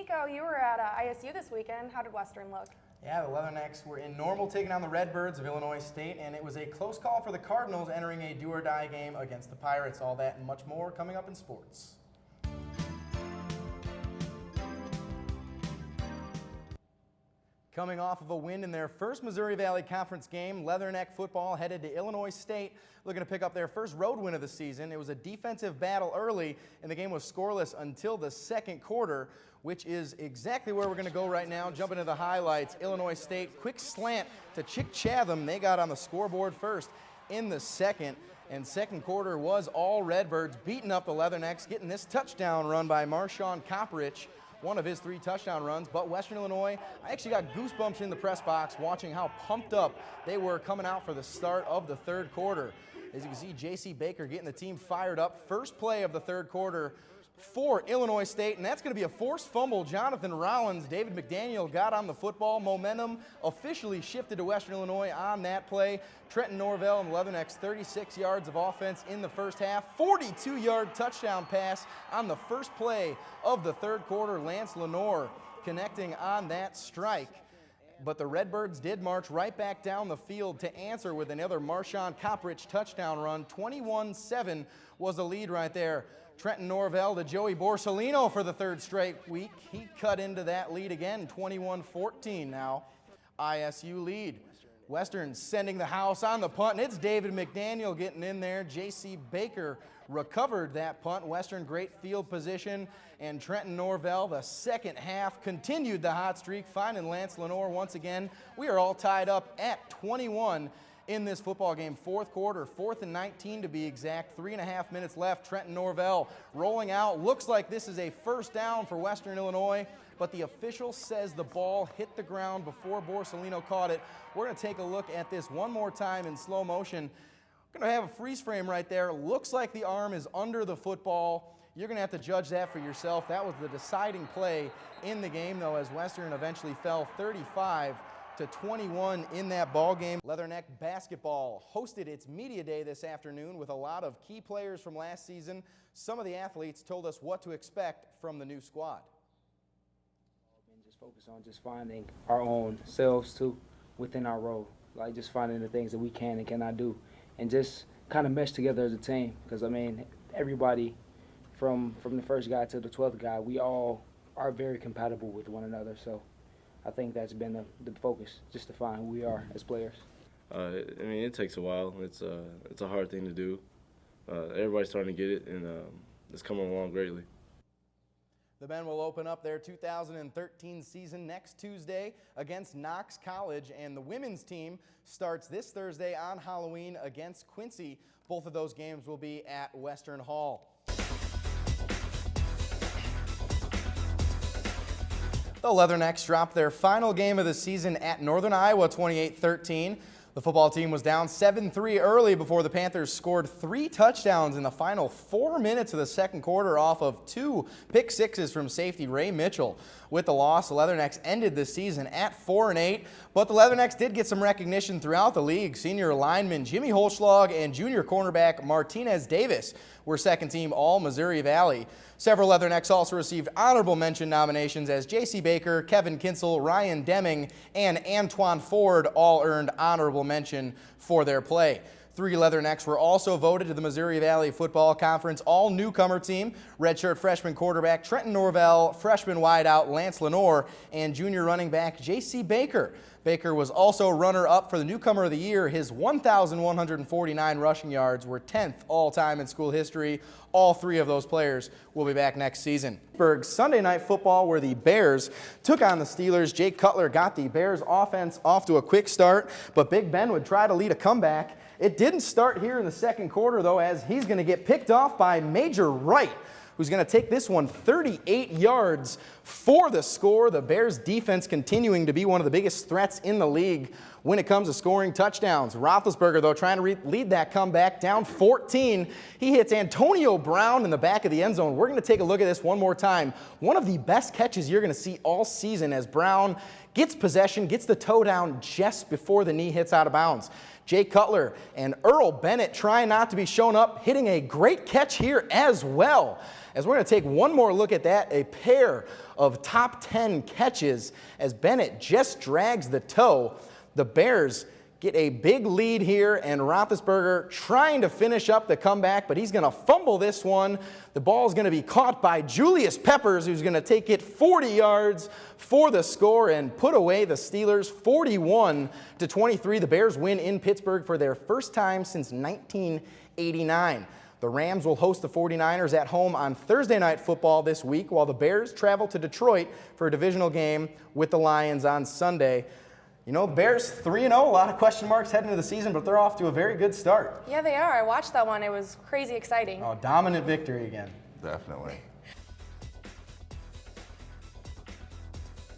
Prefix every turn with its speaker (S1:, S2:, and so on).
S1: Nico, you were at ISU this weekend. How did Western look?
S2: Yeah, the Leathernecks were in Normal taking on the Redbirds of Illinois State, and it was a close call for the Cardinals entering a do-or-die game against the Pirates. All that and much more coming up in sports. Coming off of a win in their first Missouri Valley Conference game, Leatherneck football headed to Illinois State, looking to pick up their first road win of the season. It was a defensive battle early, and the game was scoreless until the second quarter, which is exactly where we're going to go right now. Jump into the highlights. Illinois State, quick slant to Chick Chatham. They got on the scoreboard first in the second, and second quarter was all Redbirds beating up the Leathernecks, getting this touchdown run by Marshawn Kopperich, one of his 3 touchdown runs. But Western Illinois, I actually got goosebumps in the press box watching how pumped up they were coming out for the start of the third quarter. As you can see, J.C. Baker getting the team fired up. First play of the third quarter for Illinois State, and that's going to be a forced fumble. Jonathan Rollins, David McDaniel got on the football. Momentum officially shifted to Western Illinois on that play. Trenton Norvell and the Leathernecks 36 yards of offense in the first half. 42-yard touchdown pass on the first play of the third quarter. Lance Lenore connecting on that strike. But the Redbirds did march right back down the field to answer with another Marshawn Kopperich touchdown run. 21-7 was the lead right there. Trenton Norvell to Joey Borsellino for the third straight week. He cut into that lead again, 21-14 now. ISU lead. Western sending the house on the punt, and it's David McDaniel getting in there. J.C. Baker recovered that punt. Western great field position, and Trenton Norvell, the second half, continued the hot streak, finding Lance Lenore once again. We are all tied up at 21 in this football game. Fourth quarter, 4th and 19 to be exact. 3.5 minutes left. Trenton Norvell rolling out. Looks like this is a first down for Western Illinois, but the official says the ball hit the ground before Borsellino caught it. We're going to take a look at this one more time in slow motion. We're going to have a freeze frame right there. Looks like the arm is under the football. You're going to have to judge that for yourself. That was the deciding play in the game, though, as Western eventually fell 35-21 in that ball game. Leatherneck basketball hosted its media day this afternoon with a lot of key players from last season. Some of the athletes told us what to expect from the new squad.
S3: Just focus on just finding our own selves too within our role, like just finding the things that we can and cannot do, and just kind of mesh together as a team. Because I mean, everybody from the first guy to the 12th guy, we all are very compatible with one another. So I think that's been the focus, just to find who we are as players.
S4: I mean, it takes a while. It's a hard thing to do. Everybody's starting to get it, and it's coming along greatly.
S2: The men will open up their 2013 season next Tuesday against Knox College, and the women's team starts this Thursday on Halloween against Quincy. Both of those games will be at Western Hall. The Leathernecks dropped their final game of the season at Northern Iowa 28-13. The football team was down 7-3 early before the Panthers scored 3 touchdowns in the final 4 minutes of the second quarter off of 2 pick sixes from safety Ray Mitchell. With the loss, the Leathernecks ended the season at 4-8, but the Leathernecks did get some recognition throughout the league. Senior lineman Jimmy Holschlag and junior cornerback Martinez Davis were second-team All-Missouri Valley. Several Leathernecks also received honorable mention nominations as J.C. Baker, Kevin Kinsel, Ryan Deming, and Antoine Ford all earned honorable mention for their play. 3 Leathernecks were also voted to the Missouri Valley Football Conference All-Newcomer Team. Redshirt freshman quarterback Trenton Norvell, freshman wideout Lance Lenore, and junior running back J.C. Baker. Baker was also runner-up for the Newcomer of the Year. His 1,149 rushing yards were 10th all-time in school history. All 3 of those players will be back next season. Sunday night football, where the Bears took on the Steelers. Jake Cutler got the Bears offense off to a quick start, but Big Ben would try to lead a comeback. It didn't start here in the second quarter, though, as he's going to get picked off by Major Wright, who's going to take this one 38 yards for the score. The Bears defense continuing to be one of the biggest threats in the league. when it comes to scoring touchdowns. Roethlisberger, though, trying to lead that comeback, down 14. He hits Antonio Brown in the back of the end zone. We're going to take a look at this one more time. One of the best catches you're going to see all season as Brown gets possession, gets the toe down just before the knee hits out of bounds. Jay Cutler and Earl Bennett trying not to be shown up, hitting a great catch here as well. As we're going to take one more look at that, a pair of top 10 catches as Bennett just drags the toe. The Bears get a big lead here, and Roethlisberger trying to finish up the comeback, but he's going to fumble this one. The ball is going to be caught by Julius Peppers, who's going to take it 40 yards for the score and put away the Steelers 41-23. The Bears win in Pittsburgh for their first time since 1989. The Rams will host the 49ers at home on Thursday Night Football this week, while the Bears travel to Detroit for a divisional game with the Lions on Sunday. You know, Bears 3-0, a lot of question marks heading into the season, but they're off to a very good start.
S1: Yeah, they are. I watched that one. It was crazy exciting.
S2: Oh, dominant victory again.
S5: Definitely.